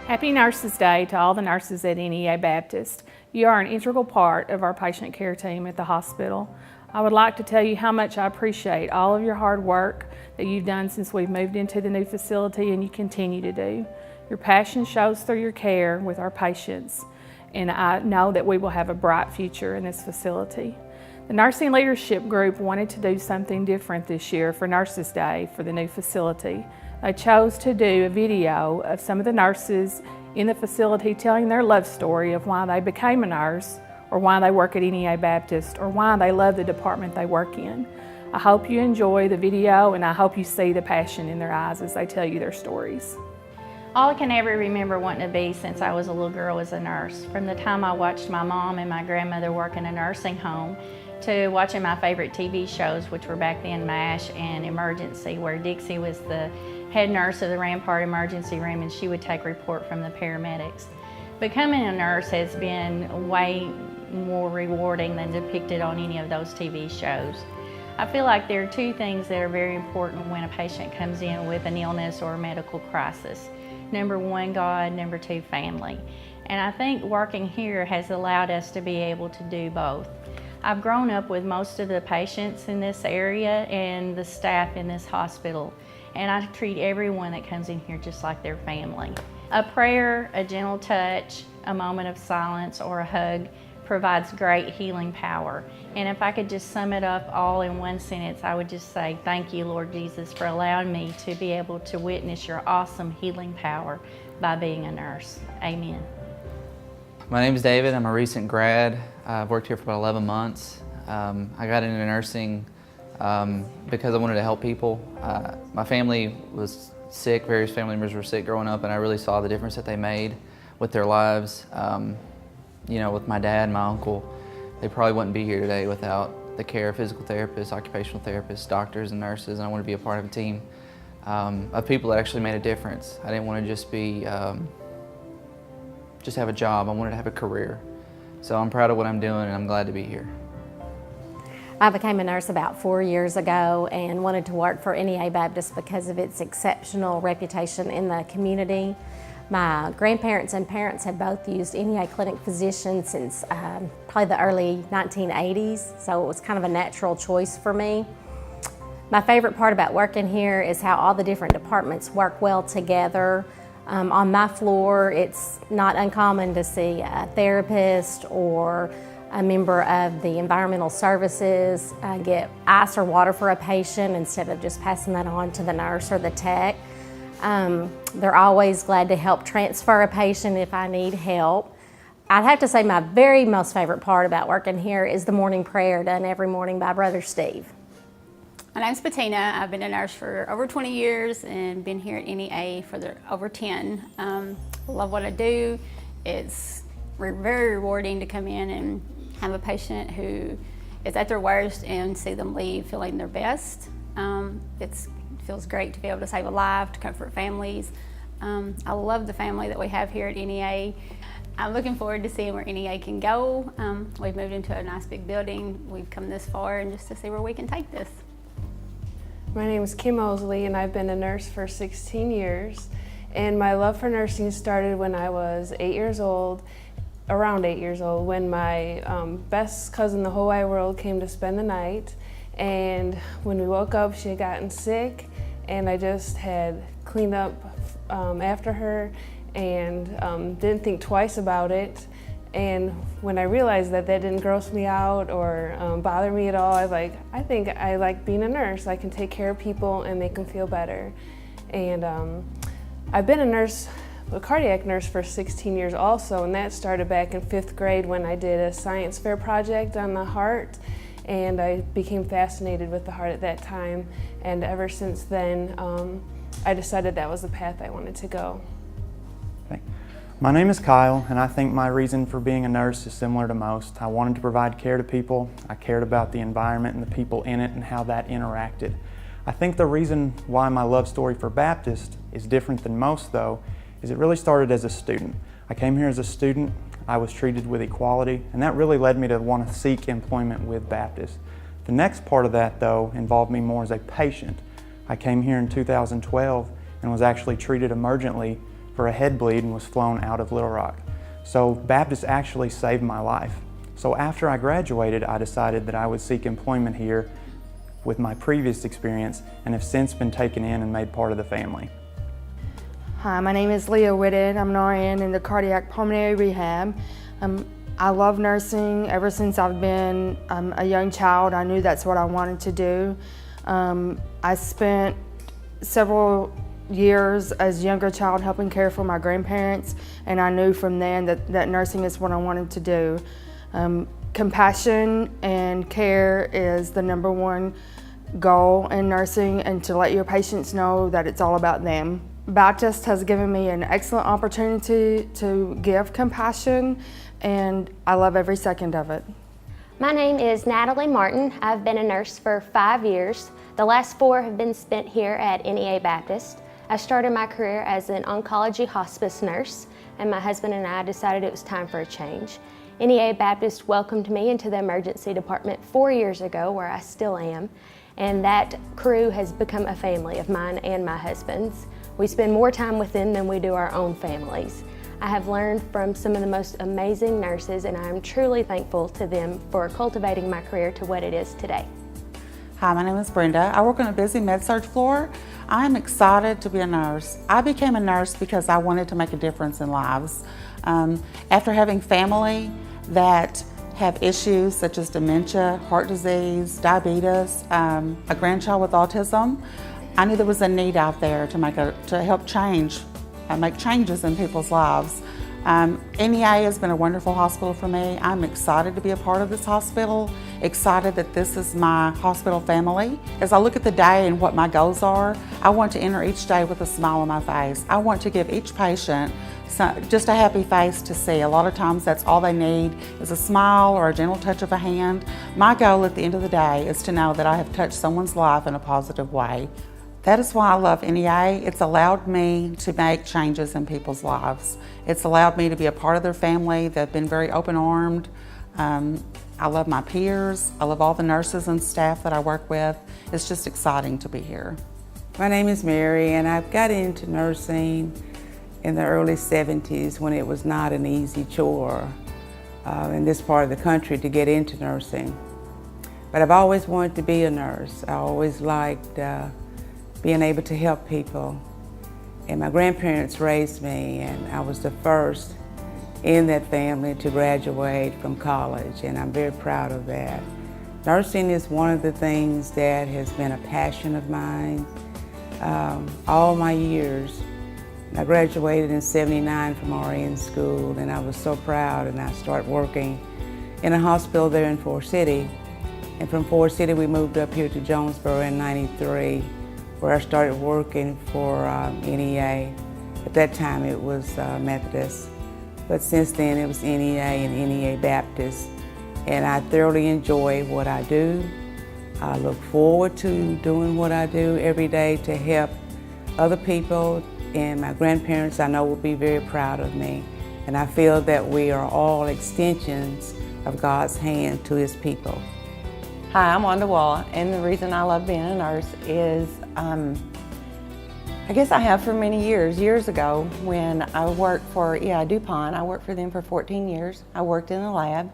Happy Nurses Day to all the nurses at NEA Baptist. You are an integral part of our patient care team at the hospital. I would like to tell you how much I appreciate all of your hard work that you've done since we've moved into the new facility, and you continue to do. Your passion shows through your care with our patients, and I know that we will have a bright future in this facility. The Nursing Leadership Group wanted to do something different this year for Nurses Day for the new facility. They chose to do a video of some of the nurses in the facility telling their love story of why they became a nurse, or why they work at NEA Baptist, or why they love the department they work in. I hope you enjoy the video, and I hope you see the passion in their eyes as they tell you their stories. All I can ever remember wanting to be since I was a little girl was a nurse. From the time I watched my mom and my grandmother work in a nursing home, to watching my favorite TV shows, which were back then MASH and Emergency, where Dixie was the head nurse of the Rampart Emergency Room, and she would take report from the paramedics. Becoming a nurse has been way more rewarding than depicted on any of those TV shows. I feel like there are two things that are very important when a patient comes in with an illness or a medical crisis. Number one, God. Number two, family. And I think working here has allowed us to be able to do both. I've grown up with most of the patients in this area and the staff in this hospital, and I treat everyone that comes in here just like their family. A prayer, a gentle touch, a moment of silence, or a hug provides great healing power. And if I could just sum it up all in one sentence, I would just say, thank you, Lord Jesus, for allowing me to be able to witness your awesome healing power by being a nurse. Amen. My name is David. I'm a recent grad. I've worked here for about 11 months. I got into nursing because I wanted to help people. My family was sick, various family members were sick growing up, and I really saw the difference that they made with their lives. You know, with my dad and my uncle, they probably wouldn't be here today without the care of physical therapists, occupational therapists, doctors, and nurses, and I want to be a part of a team of people that actually made a difference. I didn't want to just be just have a job. I wanted to have a career. So I'm proud of what I'm doing, and I'm glad to be here. I became a nurse about 4 years ago and wanted to work for NEA Baptist because of its exceptional reputation in the community. My grandparents and parents had both used NEA clinic physicians since probably the early 1980s, so it was kind of a natural choice for me. My favorite part about working here is how all the different departments work well together. On my floor, it's not uncommon to see a therapist or a member of the environmental services get ice or water for a patient instead of just passing that on to the nurse or the tech. They're always glad to help transfer a patient if I need help. I'd have to say my very most favorite part about working here is the morning prayer done every morning by Brother Steve. My name's Bettina. I've been a nurse for over 20 years and been here at NEA for over 10. Love what I do. It's very rewarding to come in and have a patient who is at their worst and see them leave feeling their best. It feels great to be able to save a life, to comfort families. I love the family that we have here at NEA. I'm looking forward to seeing where NEA can go. We've moved into a nice big building. We've come this far, and just to see where we can take this. My name is Kim Mosley, and I've been a nurse for 16 years. And my love for nursing started when I was 8 years old, around 8 years old, when my best cousin in the whole wide world came to spend the night. And when we woke up, she had gotten sick, and I just had cleaned up after her and didn't think twice about it. And when I realized that that didn't gross me out or bother me at all, I think I like being a nurse. I can take care of people and make them feel better. And I've been a cardiac nurse for 16 years also, and that started back in 5th grade when I did a science fair project on the heart, and I became fascinated with the heart at that time. And ever since then, I decided that was the path I wanted to go. Okay. My name is Kyle, and I think my reason for being a nurse is similar to most. I wanted to provide care to people. I cared about the environment and the people in it and how that interacted. I think the reason why my love story for Baptist is different than most, though, is it really started as a student. I came here as a student, I was treated with equality, and that really led me to want to seek employment with Baptist. The next part of that, though, involved me more as a patient. I came here in 2012 and was actually treated emergently for a head bleed and was flown out of Little Rock. So Baptist actually saved my life. So after I graduated, I decided that I would seek employment here with my previous experience and have since been taken in and made part of the family. Hi, my name is Leah Whitted. I'm an RN in the cardiac pulmonary rehab. I love nursing. Ever since I've been a young child, I knew that's what I wanted to do. I spent several years as a younger child helping care for my grandparents, and I knew from then that nursing is what I wanted to do. Compassion and care is the #1 goal in nursing, and to let your patients know that it's all about them. Baptist has given me an excellent opportunity to give compassion, and I love every second of it. My name is Natalie Martin. I've been a nurse for 5 years. The last 4 have been spent here at NEA Baptist. I started my career as an oncology hospice nurse, and my husband and I decided it was time for a change. NEA Baptist welcomed me into the emergency department 4 years ago, where I still am, and that crew has become a family of mine and my husband's. We spend more time with them than we do our own families. I have learned from some of the most amazing nurses, and I am truly thankful to them for cultivating my career to what it is today. Hi, my name is Brenda. I work on a busy med-surg floor. I'm excited to be a nurse. I became a nurse because I wanted to make a difference in lives. After having family that have issues such as dementia, heart disease, diabetes, a grandchild with autism, I knew there was a need out there to help make changes in people's lives. NEA has been a wonderful hospital for me. I'm excited to be a part of this hospital, excited that this is my hospital family. As I look at the day and what my goals are, I want to enter each day with a smile on my face. I want to give each patient just a happy face to see. A lot of times that's all they need is a smile or a gentle touch of a hand. My goal at the end of the day is to know that I have touched someone's life in a positive way. That is why I love NEA. It's allowed me to make changes in people's lives. It's allowed me to be a part of their family. They've been very open-armed. I love my peers. I love all the nurses and staff that I work with. It's just exciting to be here. My name is Mary, and I got into nursing in the early 70s when it was not an easy chore in this part of the country to get into nursing. But I've always wanted to be a nurse. I always liked being able to help people. And my grandparents raised me, and I was the first in that family to graduate from college, and I'm very proud of that. Nursing is one of the things that has been a passion of mine all my years. I graduated in '79 from RN school, and I was so proud, and I started working in a hospital there in Forest City. And from Forest City, we moved up here to Jonesboro in '93, where I started working for NEA. At that time it was Methodist, but since then it was NEA and NEA Baptist. And I thoroughly enjoy what I do. I look forward to doing what I do every day to help other people, and my grandparents I know will be very proud of me. And I feel that we are all extensions of God's hand to His people. Hi, I'm Wanda Walla, and the reason I love being a nurse is I guess I have for many years. Years ago, when I worked for EI DuPont, I worked for them for 14 years. I worked in the lab,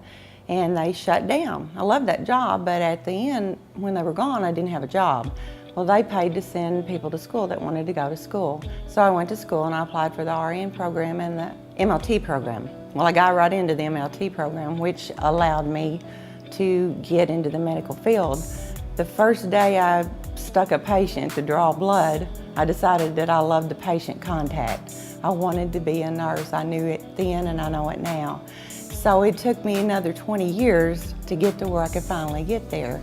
and they shut down. I loved that job, but at the end, when they were gone, I didn't have a job. Well, they paid to send people to school that wanted to go to school. So I went to school and I applied for the RN program and the MLT program. Well, I got right into the MLT program, which allowed me to get into the medical field. The first day I stuck a patient to draw blood, I decided that I loved the patient contact. I wanted to be a nurse. I knew it then and I know it now. So it took me another 20 years to get to where I could finally get there.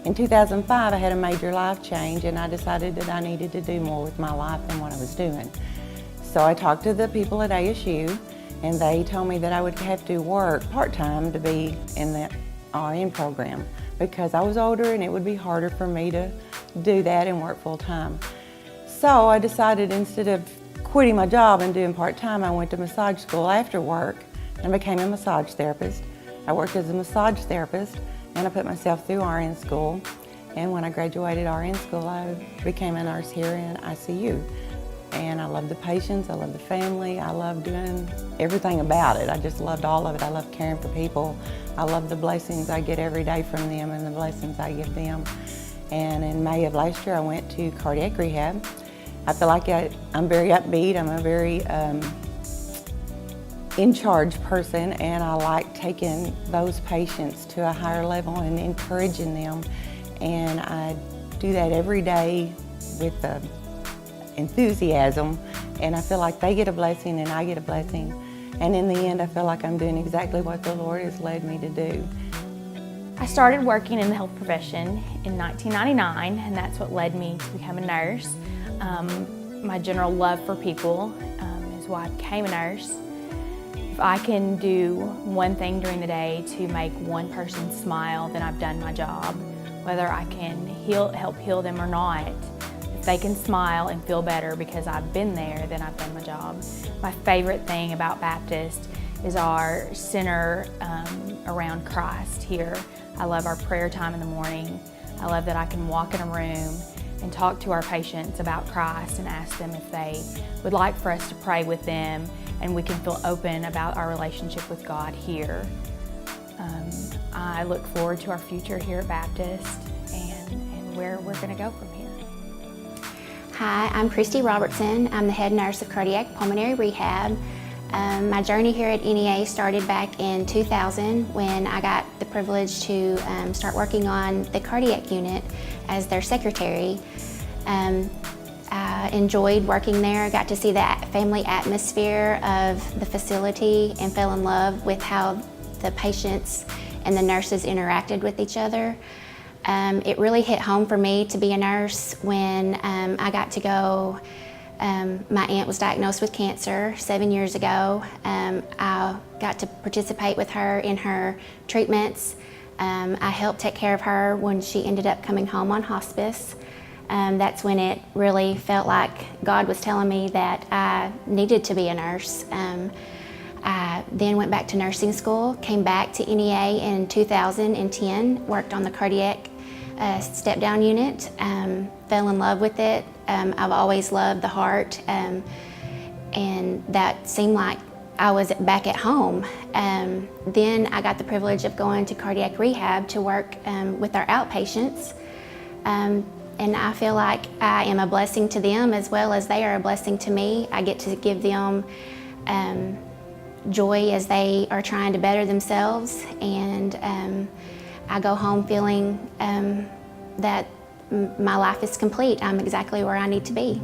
In 2005, I had a major life change, and I decided that I needed to do more with my life than what I was doing. So I talked to the people at ASU, and they told me that I would have to work part-time to be in the RN program because I was older and it would be harder for me to do that and work full-time. So I decided instead of quitting my job and doing part-time, I went to massage school after work and became a massage therapist. I worked as a massage therapist and I put myself through RN school. And when I graduated RN school, I became a nurse here in ICU. and I love the patients, I love the family, I love doing everything about it. I just loved all of it. I love caring for people. I love the blessings I get every day from them and the blessings I give them. And in May of last year, I went to cardiac rehab. I feel like I'm very upbeat. I'm a very in charge person, and I like taking those patients to a higher level and encouraging them. And I do that every day with enthusiasm, and I feel like they get a blessing and I get a blessing. And in the end, I feel like I'm doing exactly what the Lord has led me to do. I started working in the health profession in 1999, and that's what led me to become a nurse. My general love for people is why I became a nurse. If I can do one thing during the day to make one person smile, then I've done my job. Whether I can help heal them or not, if they can smile and feel better because I've been there, then I've done my job. My favorite thing about Baptist is our center around Christ here. I love our prayer time in the morning. I love that I can walk in a room and talk to our patients about Christ and ask them if they would like for us to pray with them, and we can feel open about our relationship with God here. I look forward to our future here at Baptist and where we're going to go from here. Hi, I'm Christy Robertson. I'm the head nurse of Cardiac Pulmonary Rehab. My journey here at NEA started back in 2000 when I got the privilege to start working on the cardiac unit as their secretary. I enjoyed working there. I got to see the family atmosphere of the facility and fell in love with how the patients and the nurses interacted with each other. It really hit home for me to be a nurse when I got to go. My aunt was diagnosed with cancer 7 years ago. I got to participate with her in her treatments. I helped take care of her when she ended up coming home on hospice. That's when it really felt like God was telling me that I needed to be a nurse. I then went back to nursing school, came back to NEA in 2010, worked on the cardiac step-down unit, fell in love with it. I've always loved the heart, and that seemed like I was back at home. Then I got the privilege of going to cardiac rehab to work with our outpatients. And I feel like I am a blessing to them as well as they are a blessing to me. I get to give them joy as they are trying to better themselves, and I go home feeling that my life is complete. I'm exactly where I need to be.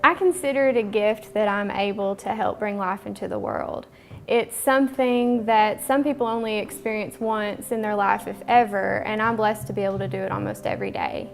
I consider it a gift that I'm able to help bring life into the world. It's something that some people only experience once in their life, if ever, and I'm blessed to be able to do it almost every day.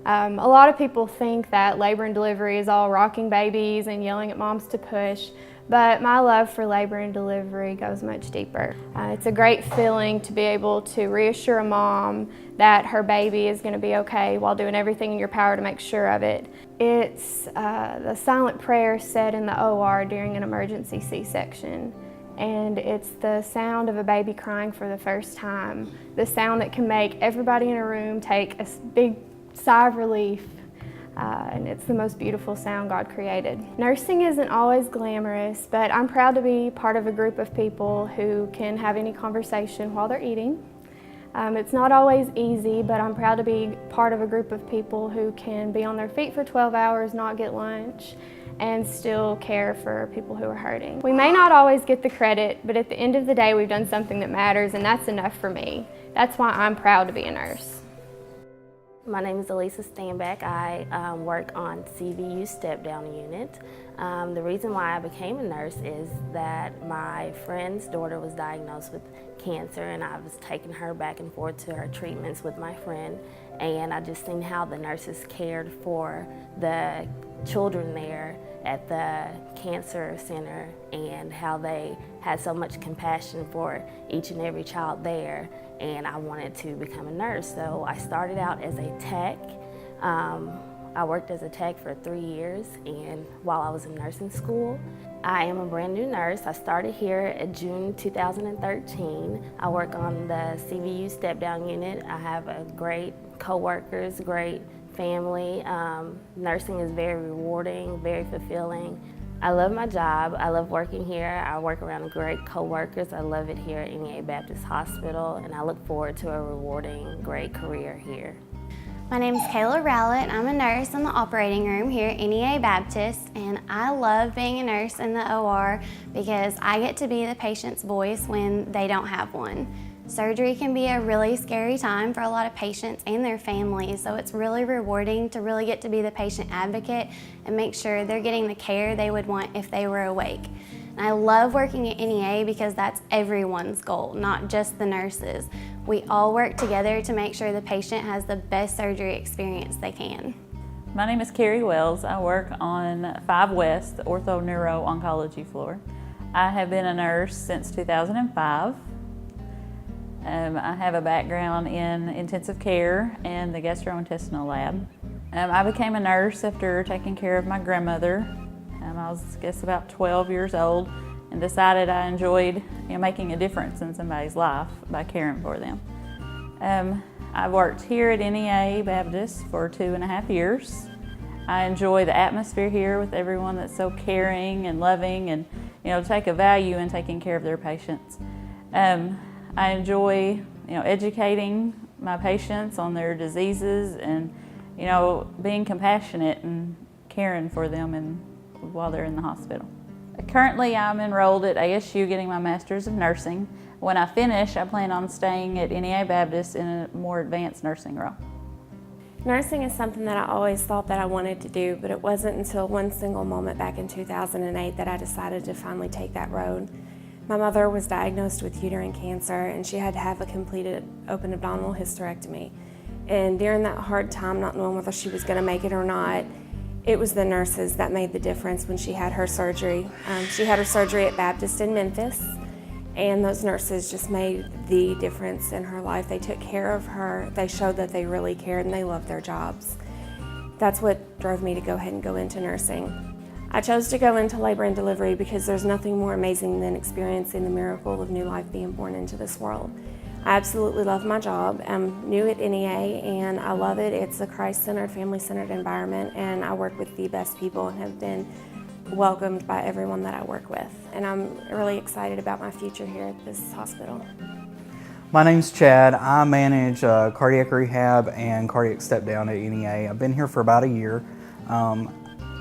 A lot of people think that labor and delivery is all rocking babies and yelling at moms to push, but my love for labor and delivery goes much deeper. It's a great feeling to be able to reassure a mom that her baby is going to be okay while doing everything in your power to make sure of it. It's the silent prayer said in the OR during an emergency C-section. And it's the sound of a baby crying for the first time, the sound that can make everybody in a room take a big sigh of relief. And it's the most beautiful sound God created. Nursing isn't always glamorous, but I'm proud to be part of a group of people who can have any conversation while they're eating. It's not always easy, but I'm proud to be part of a group of people who can be on their feet for 12 hours, not get lunch, and still care for people who are hurting. We may not always get the credit, but at the end of the day, we've done something that matters, and that's enough for me. That's why I'm proud to be a nurse. My name is Elisa Stanback. I work on CVU step-down unit. The reason why I became a nurse is that my friend's daughter was diagnosed with cancer, and I was taking her back and forth to her treatments with my friend, and I just seen how the nurses cared for the children there at the cancer center and how they had so much compassion for each and every child there, and I wanted to become a nurse. So I started out as a tech. I worked as a tech for 3 years, and while I was in nursing school. I am a brand new nurse. I started here in June 2013. I work on the CVU step-down unit. I have great co-workers, great family. Nursing is very rewarding, very fulfilling. I love my job. I love working here. I work around great coworkers. I love it here at NEA Baptist Hospital, and I look forward to a rewarding, great career here. My name is Kayla Rowlett. I'm a nurse in the operating room here at NEA Baptist, and I love being a nurse in the OR because I get to be the patient's voice when they don't have one. Surgery can be a really scary time for a lot of patients and their families, so it's really rewarding to really get to be the patient advocate and make sure they're getting the care they would want if they were awake. And I love working at NEA because that's everyone's goal, not just the nurses. We all work together to make sure the patient has the best surgery experience they can. My name is Carrie Wells. I work on 5 West, the Ortho Neuro Oncology floor. I have been a nurse since 2005. I have a background in intensive care and the gastrointestinal lab. I became a nurse after taking care of my grandmother. I was, about 12 years old and decided I enjoyed making a difference in somebody's life by caring for them. I've worked here at NEA Baptist for 2.5 years. I enjoy the atmosphere here with everyone that's so caring and loving and take a value in taking care of their patients. I enjoy educating my patients on their diseases and being compassionate and caring for them while they're in the hospital. Currently I'm enrolled at ASU getting my Master's of Nursing. When I finish, I plan on staying at NEA Baptist in a more advanced nursing role. Nursing is something that I always thought that I wanted to do, but it wasn't until one single moment back in 2008 that I decided to finally take that road. My mother was diagnosed with uterine cancer and she had to have a completed open abdominal hysterectomy. And during that hard time, not knowing whether she was going to make it or not, it was the nurses that made the difference when she had her surgery. She had her surgery at Baptist in Memphis, and those nurses just made the difference in her life. They took care of her, they showed that they really cared, and they loved their jobs. That's what drove me to go ahead and go into nursing. I chose to go into labor and delivery because there's nothing more amazing than experiencing the miracle of new life being born into this world. I absolutely love my job. I'm new at NEA and I love it. It's a Christ-centered, family-centered environment, and I work with the best people and have been welcomed by everyone that I work with. And I'm really excited about my future here at this hospital. My name's Chad. I manage cardiac rehab and cardiac step down at NEA. I've been here for about a year.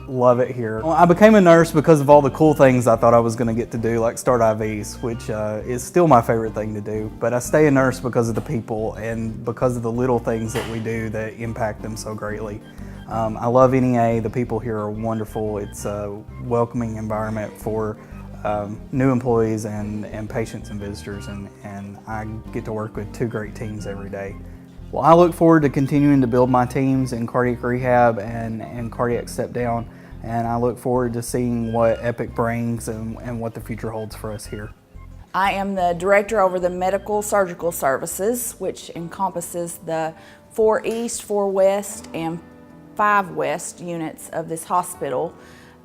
Love it here. Well, I became a nurse because of all the cool things I thought I was going to get to do, like start IVs, which is still my favorite thing to do. But I stay a nurse because of the people and because of the little things that we do that impact them so greatly. I love NEA. The people here are wonderful. It's a welcoming environment for new employees and patients and visitors, and I get to work with 2 great teams every day. Well, I look forward to continuing to build my teams in cardiac rehab and cardiac step down, and I look forward to seeing what Epic brings and what the future holds for us here. I am the director over the medical surgical services, which encompasses the 4 East, 4 West, and 5 West units of this hospital.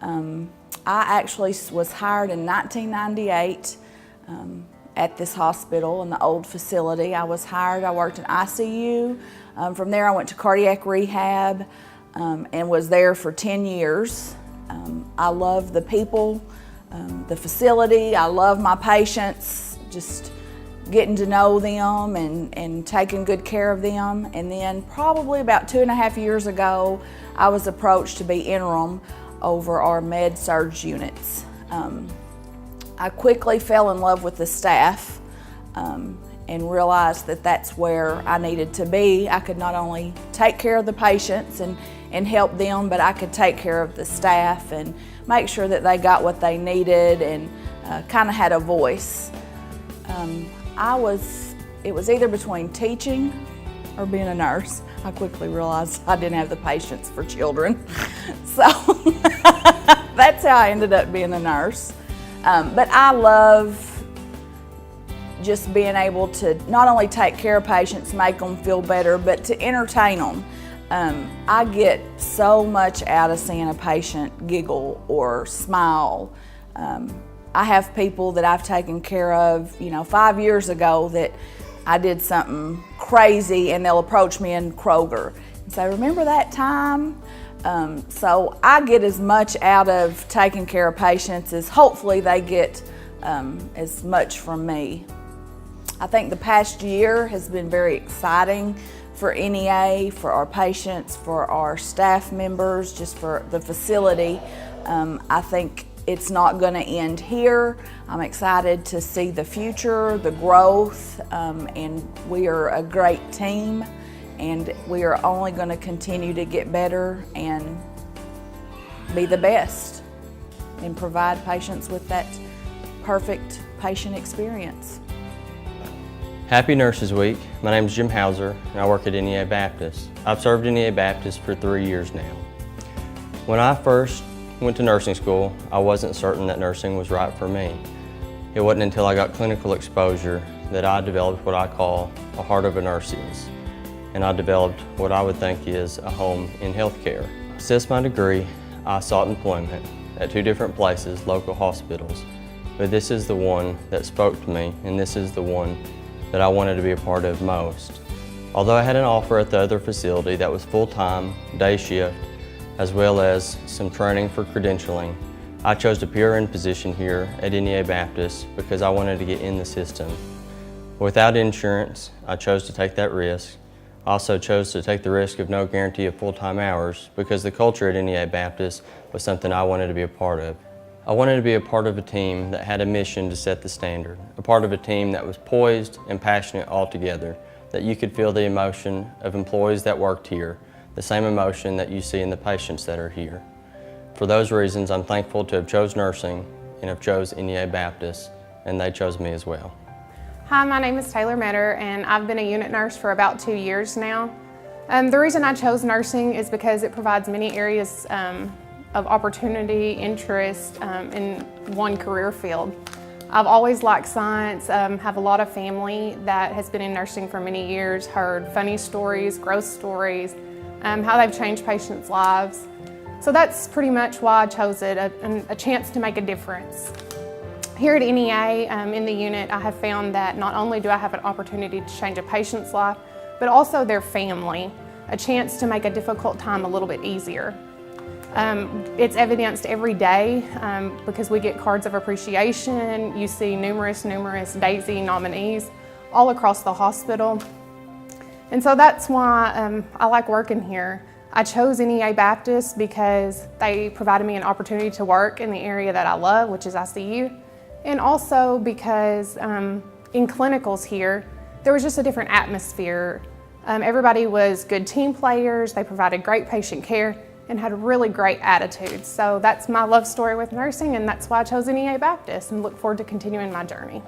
I actually was hired in 1998 at this hospital in the old facility. I was hired, I worked in ICU. From there I went to cardiac rehab and was there for 10 years. I love the people, the facility, I love my patients, just getting to know them and taking good care of them. And then probably about 2.5 years ago, I was approached to be interim over our med-surg units. I quickly fell in love with the staff and realized that that's where I needed to be. I could not only take care of the patients and help them, but I could take care of the staff and make sure that they got what they needed and kind of had a voice. It was either between teaching or being a nurse. I quickly realized I didn't have the patience for children. So that's how I ended up being a nurse. But I love just being able to not only take care of patients, make them feel better, but to entertain them. I get so much out of seeing a patient giggle or smile. I have people that I've taken care of, 5 years ago that I did something crazy and they'll approach me in Kroger So remember that time? So I get as much out of taking care of patients as hopefully they get as much from me. I think the past year has been very exciting for NEA, for our patients, for our staff members, just for the facility. I think it's not going to end here. I'm excited to see the future, the growth, and we are a great team, and we are only going to continue to get better and be the best and provide patients with that perfect patient experience. Happy Nurses Week. My name is Jim Hauser and I work at NEA Baptist. I've served NEA Baptist for 3 years now. When I first went to nursing school, I wasn't certain that nursing was right for me. It wasn't until I got clinical exposure that I developed what I call a heart of a nurse is, and I developed what I would think is a home in healthcare. Since my degree, I sought employment at 2 different places, local hospitals, but this is the one that spoke to me, and this is the one that I wanted to be a part of most. Although I had an offer at the other facility that was full-time, day shift, as well as some training for credentialing, I chose a PRN position here at NEA Baptist because I wanted to get in the system. Without insurance, I chose to take that risk. I also chose to take the risk of no guarantee of full-time hours because the culture at NEA Baptist was something I wanted to be a part of. I wanted to be a part of a team that had a mission to set the standard, a part of a team that was poised and passionate all together, that you could feel the emotion of employees that worked here, the same emotion that you see in the patients that are here. For those reasons, I'm thankful to have chose nursing and have chose NEA Baptist, and they chose me as well. Hi, my name is Taylor Metter, and I've been a unit nurse for about 2 years now. The reason I chose nursing is because it provides many areas of opportunity, interest in one career field. I've always liked science, have a lot of family that has been in nursing for many years, heard funny stories, growth stories, how they've changed patients' lives. So that's pretty much why I chose it, a chance to make a difference. Here at NEA, in the unit, I have found that not only do I have an opportunity to change a patient's life, but also their family, a chance to make a difficult time a little bit easier. It's evidenced every day because we get cards of appreciation. You see numerous DAISY nominees all across the hospital. And so that's why I like working here. I chose NEA Baptist because they provided me an opportunity to work in the area that I love, which is ICU, and also because in clinicals here, there was just a different atmosphere. Everybody was good team players, they provided great patient care, and had a really great attitude. So that's my love story with nursing, and that's why I chose NEA Baptist and look forward to continuing my journey.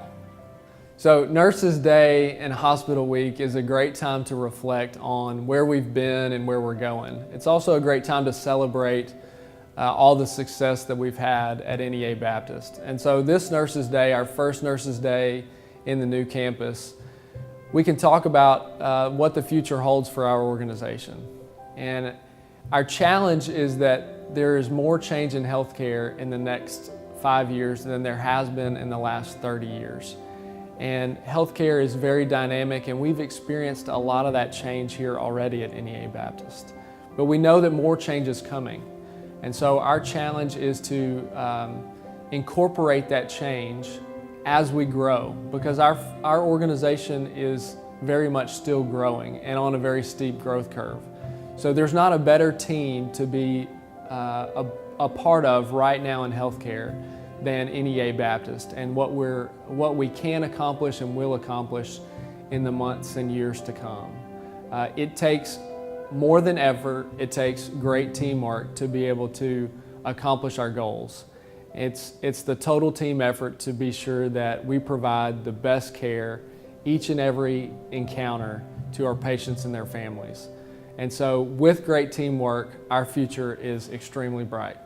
So Nurses Day and Hospital Week is a great time to reflect on where we've been and where we're going. It's also a great time to celebrate all the success that we've had at NEA Baptist. And so this Nurses Day, our first Nurses Day in the new campus, we can talk about what the future holds for our organization. And our challenge is that there is more change in healthcare in the next 5 years than there has been in the last 30 years. And healthcare is very dynamic, and we've experienced a lot of that change here already at NEA Baptist. But we know that more change is coming. And so our challenge is to incorporate that change as we grow, because our organization is very much still growing and on a very steep growth curve. So there's not a better team to be a part of right now in healthcare than NEA Baptist, and what we can accomplish and will accomplish in the months and years to come. It takes more than ever, it takes great teamwork to be able to accomplish our goals. It's the total team effort to be sure that we provide the best care each and every encounter to our patients and their families. And so with great teamwork, our future is extremely bright.